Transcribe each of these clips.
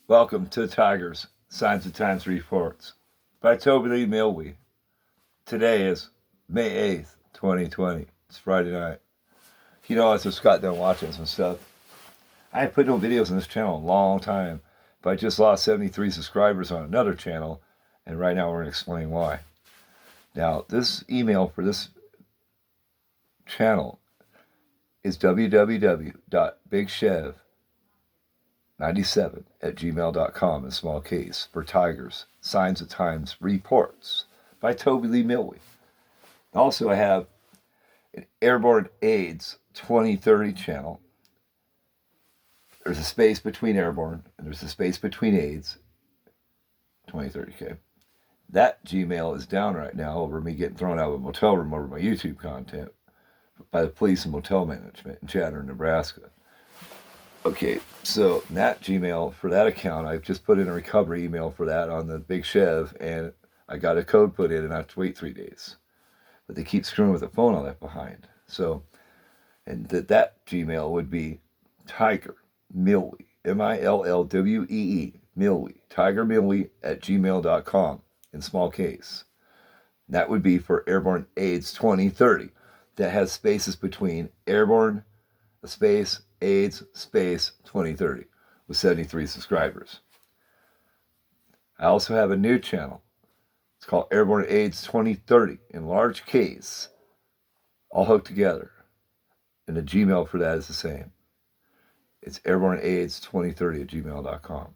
Welcome to Tigers Signs of Times Reports by Toby Lee Milwee. Today is May 8th, 2020. It's Friday night. You know, as I've got done watching some stuff, I haven't put no videos on this channel in a long time, but I just lost 73 subscribers on another channel, and right now we're going to explain why. Now, this email for this channel is www.bigchev97@gmail.com in small case for Tigers Signs of Times Reports by Toby Lee Milwee. Also, I have an Airborne AIDS 2030 channel. There's a space between Airborne and there's a space between AIDS 2030. Okay, that Gmail is down right now over me getting thrown out of a motel room over my YouTube content by the police and motel management in Chatter, Nebraska. Okay, so that Gmail for that account, I've just put in a recovery email for that on the Big Chev, and I got a code put in, and I have to wait 3 days. But they keep screwing with the phone I left behind. So, and that Gmail would be Tiger Milwee, Millwee, Milwee, Tiger Milwee at gmail.com in small case. That would be for Airborne AIDS 2030. That has spaces between Airborne, a space, AIDS, space, 2030 with 73 subscribers. I also have a new channel. It's called Airborne AIDS 2030 in large case, all hooked together. And the Gmail for that is the same. It's Airborne AIDS 2030 at gmail.com.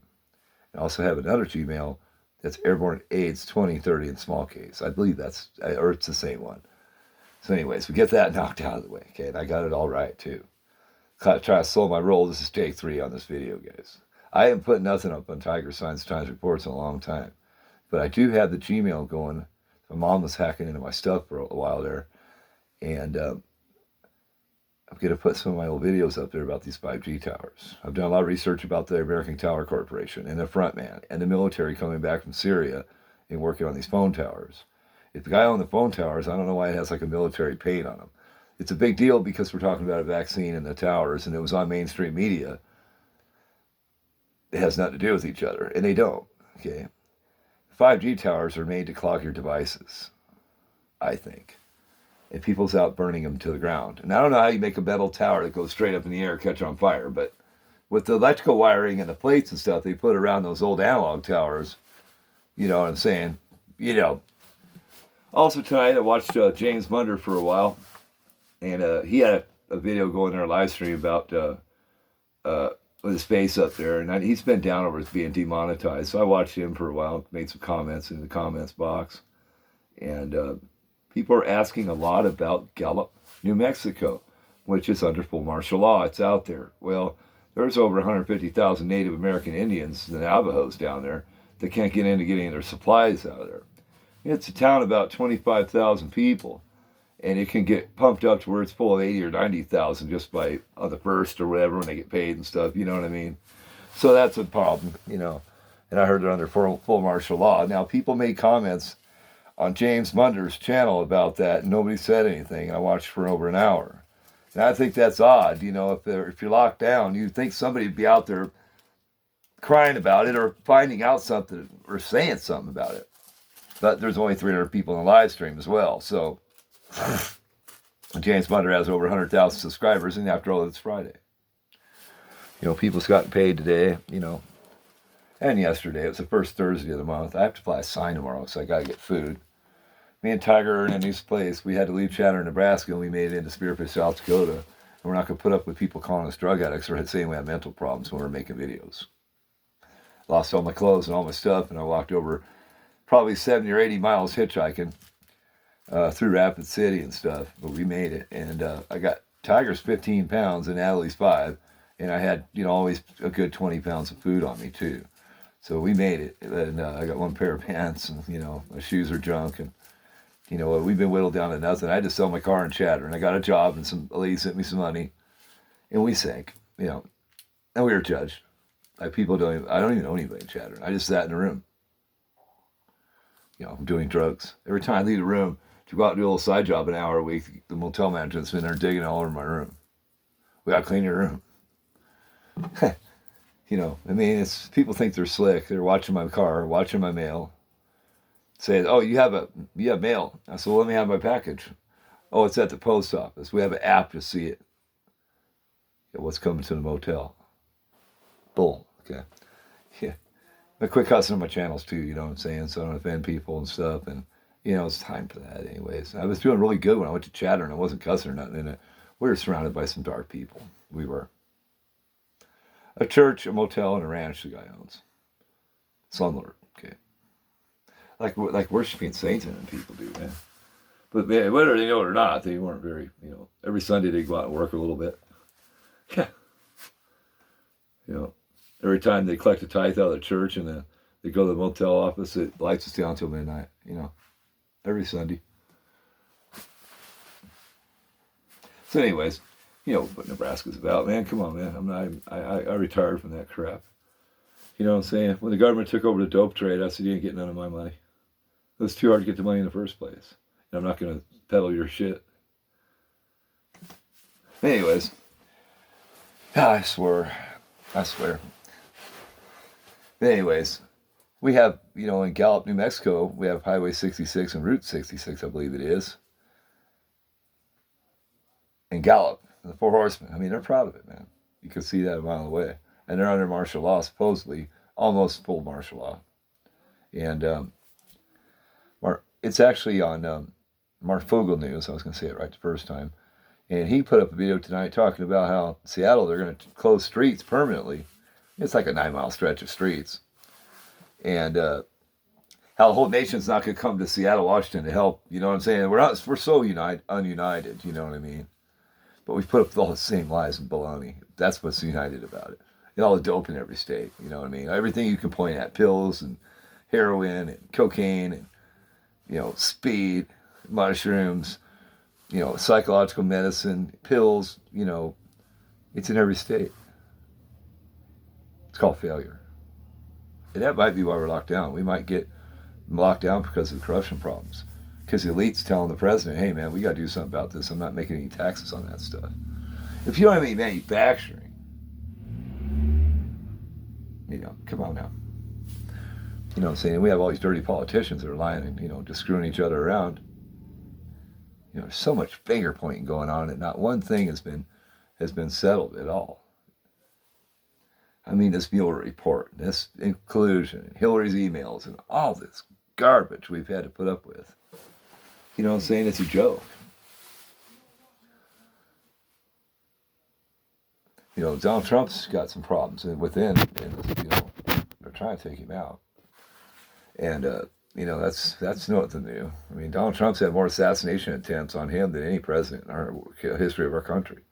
I also have another Gmail that's Airborne AIDS 2030 in small case. I believe it's the same one. So anyways, we get that knocked out of the way, okay? And I got it all right, too. Try to slow my roll. This is take 3 on this video, guys. I haven't put nothing up on Tiger Signs Times Reports in a long time. But I do have the Gmail going. My mom was hacking into my stuff for a while there. And I'm going to put some of my old videos up there about these 5G towers. I've done a lot of research about the American Tower Corporation and the front man and the military coming back from Syria and working on these phone towers. If the guy on the phone towers, I don't know why it has like a military paint on them. It's a big deal because we're talking about a vaccine in the towers, and it was on mainstream media. It has nothing to do with each other, and they don't, okay? 5G towers are made to clog your devices, I think. And people's out burning them to the ground. And I don't know how you make a metal tower that goes straight up in the air catch on fire, but with the electrical wiring and the plates and stuff they put around those old analog towers, you know what I'm saying? You know. Also tonight I watched James Munder for a while. And he had a video going there, a live stream about with his face up there. And he's been down over as being demonetized. So I watched him for a while, made some comments in the comments box. And people are asking a lot about Gallup, New Mexico, which is under full martial law. It's out there. Well, there's over 150,000 Native American Indians, the Navajos down there, that can't get into getting their supplies out of there. It's a town of about 25,000 people. And it can get pumped up to where it's full of 80 or 90,000 just by on the first or whatever when they get paid and stuff. You know what I mean? So that's a problem, you know. And I heard they're under full martial law. Now, people made comments on James Munder's channel about that, and nobody said anything. I watched for over an hour. And I think that's odd. You know, if you're locked down, you'd think somebody would be out there crying about it or finding out something or saying something about it. But there's only 300 people in the live stream as well, so... James Munder has over 100,000 subscribers, and after all, it's Friday. You know, people's gotten paid today, you know, and yesterday. It was the first Thursday of the month. I have to fly a sign tomorrow, so I got to get food. Me and Tiger are in a new place. We had to leave Chatter, Nebraska, and we made it into Spearfish, South Dakota. And we're not going to put up with people calling us drug addicts or saying we have mental problems when we're making videos. Lost all my clothes and all my stuff, and I walked over probably 70 or 80 miles hitchhiking. Through Rapid City and stuff, but we made it. And I got Tiger's 15 pounds and Natalie's 5, and I had, you know, always a good 20 pounds of food on me too. So we made it, and I got one pair of pants, and you know, my shoes are junk, and you know, we've been whittled down to nothing. I had to sell my car in Chatter, and I got a job, and some lady sent me some money, and we sank, you know, and we were judged. I don't even know anybody in Chatter. I just sat in a room, you know, doing drugs. Every time I leave the room to go out and do a little side job an hour a week, the motel management's been there digging all over my room. We got to clean your room. I mean, it's people think they're slick. They're watching my car, watching my mail, saying, "Oh, you have mail." I said, "Well, let me have my package." "Oh, it's at the post office. We have an app to see it." Yeah, what's coming to the motel? Bull. Okay. Yeah. I quit cussing on my channels too. You know what I'm saying? So I don't offend people and stuff. And it's time for that, anyways. I was doing really good when I went to Chatter and I wasn't cussing or nothing. And we were surrounded by some dark people. We were a church, a motel, and a ranch the guy owns. Slumlord. Okay. Like worshiping Satan and people do, man. But man, whether they know it or not, they weren't very, every Sunday they go out and work a little bit. Yeah. Every time they collect a tithe out of the church and then they go to the motel office, it lights us down until midnight, every Sunday. So anyways, what Nebraska's about, man. Come on, man. I retired from that crap. You know what I'm saying? When the government took over the dope trade, I said, you ain't getting none of my money. It was too hard to get the money in the first place. And I'm not going to peddle your shit. Anyways, I swear. Anyways, we have, in Gallup, New Mexico, we have Highway 66 and Route 66, I believe it is. And Gallup, the Four Horsemen, I mean, they're proud of it, man. You can see that a mile away. And they're under martial law, supposedly, almost full martial law. And it's actually on Mark Fogel News. I was going to say it right the first time. And he put up a video tonight talking about how Seattle, they're going to close streets permanently. It's like a 9-mile stretch of streets. And how the whole nation's not going to come to Seattle, Washington to help. You know what I'm saying? We're so ununited, you know what I mean? But we've put up with all the same lies and baloney. That's what's united about it. And all the dope in every state, you know what I mean? Everything you can point at, pills and heroin and cocaine and, speed, mushrooms, psychological medicine, pills, it's in every state. It's called failure. And that might be why we're locked down. We might get locked down because of the corruption problems. Because the elite's telling the president, hey, man, we got to do something about this. I'm not making any taxes on that stuff. If you don't have any manufacturing, come on now. You know what I'm saying? We have all these dirty politicians that are lying and, just screwing each other around. There's so much finger pointing going on that not one thing has been settled at all. I mean, this Mueller report, this inclusion, Hillary's emails, and all this garbage we've had to put up with. You know what I'm saying? It's a joke. Donald Trump's got some problems within, they're trying to take him out. And, that's nothing new. I mean, Donald Trump's had more assassination attempts on him than any president in our history of our country.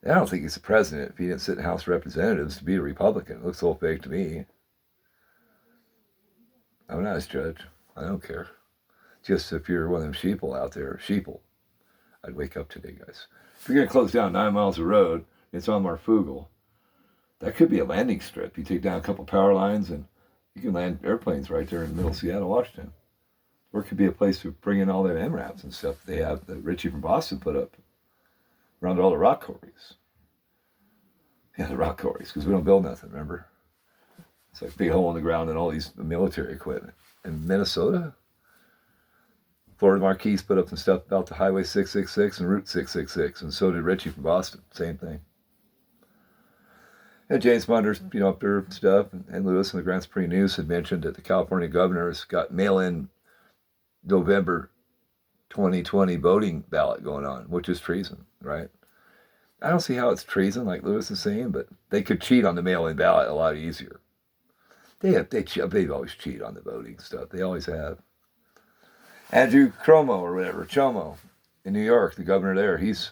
And I don't think he's the president if he didn't sit in the House of Representatives to be a Republican. It looks a little fake to me. I'm not his judge. I don't care. Just if you're one of them sheeple out there, I'd wake up today, guys. If you're going to close down 9 miles of road, it's on Marfugel. That could be a landing strip. You take down a couple power lines and you can land airplanes right there in the middle of Seattle, Washington. Or it could be a place to bring in all them MRAPs and stuff they have that Richie from Boston put up around all the rock quarries. Yeah, the rock quarries, because we don't build nothing, remember? It's like a big hole in the ground and all these military equipment. In Minnesota, Florida Marquis put up some stuff about the Highway 666 and Route 666, and so did Richie from Boston. Same thing. And James Munder's, up there stuff, and Lewis and the Grand Prix News had mentioned that the California governor's got mail-in November 2020 voting ballot going on, which is treason, right? I don't see how it's treason, like Lewis is saying, but they could cheat on the mail-in ballot a lot easier. They always cheat on the voting stuff. They always have. Andrew Cuomo or whatever, Chomo, in New York, the governor there, he's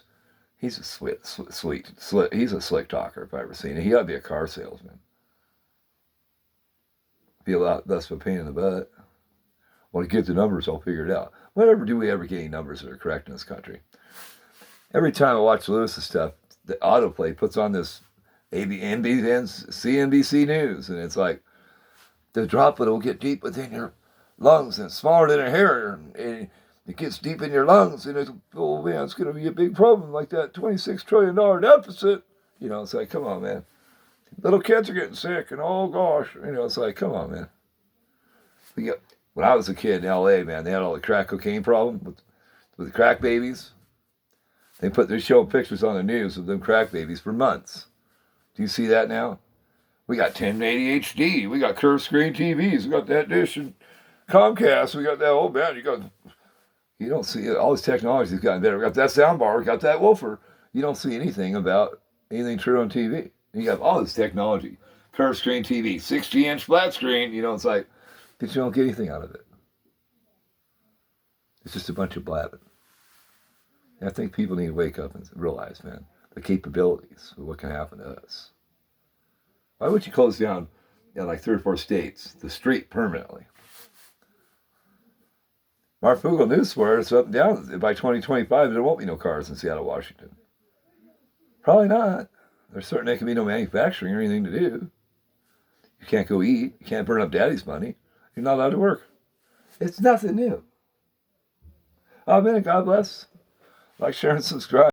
a he's a slick talker if I've ever seen it. He ought to be a car salesman. Be a lot less of a pain in the butt. When I get the numbers, I'll figure it out. Whenever do we ever get any numbers that are correct in this country? Every time I watch Lewis's stuff, the autoplay puts on this CNBC News, and it's like, the droplet will get deep within your lungs and smaller than a hair, and it gets deep in your lungs, and it's going to be a big problem like that $26 trillion deficit. It's like, come on, man. Little kids are getting sick, and oh gosh, it's like, come on, man. When I was a kid in L.A., man, they had all the crack cocaine problem with the crack babies. They're showing pictures on the news of them crack babies for months. Do you see that now? We got 1080 HD. We got curved screen TVs. We got that dish and Comcast. We got that old man. You don't see it. All this technology's gotten better. We got that sound bar. We got that woofer. You don't see anything about anything true on TV. You got all this technology. Curved screen TV, 60-inch flat screen. It's like, but you don't get anything out of it. It's just a bunch of blabbing. And I think people need to wake up and realize, man, the capabilities of what can happen to us. Why would you close down, like 3 or 4 states, the street permanently? Mark Vogel News swears it's up and down. By 2025, there won't be no cars in Seattle, Washington. Probably not. There's certainly can be no manufacturing or anything to do. You can't go eat. You can't burn up daddy's money. You're not allowed to work. It's nothing new. Amen. God bless. Like, share, and subscribe.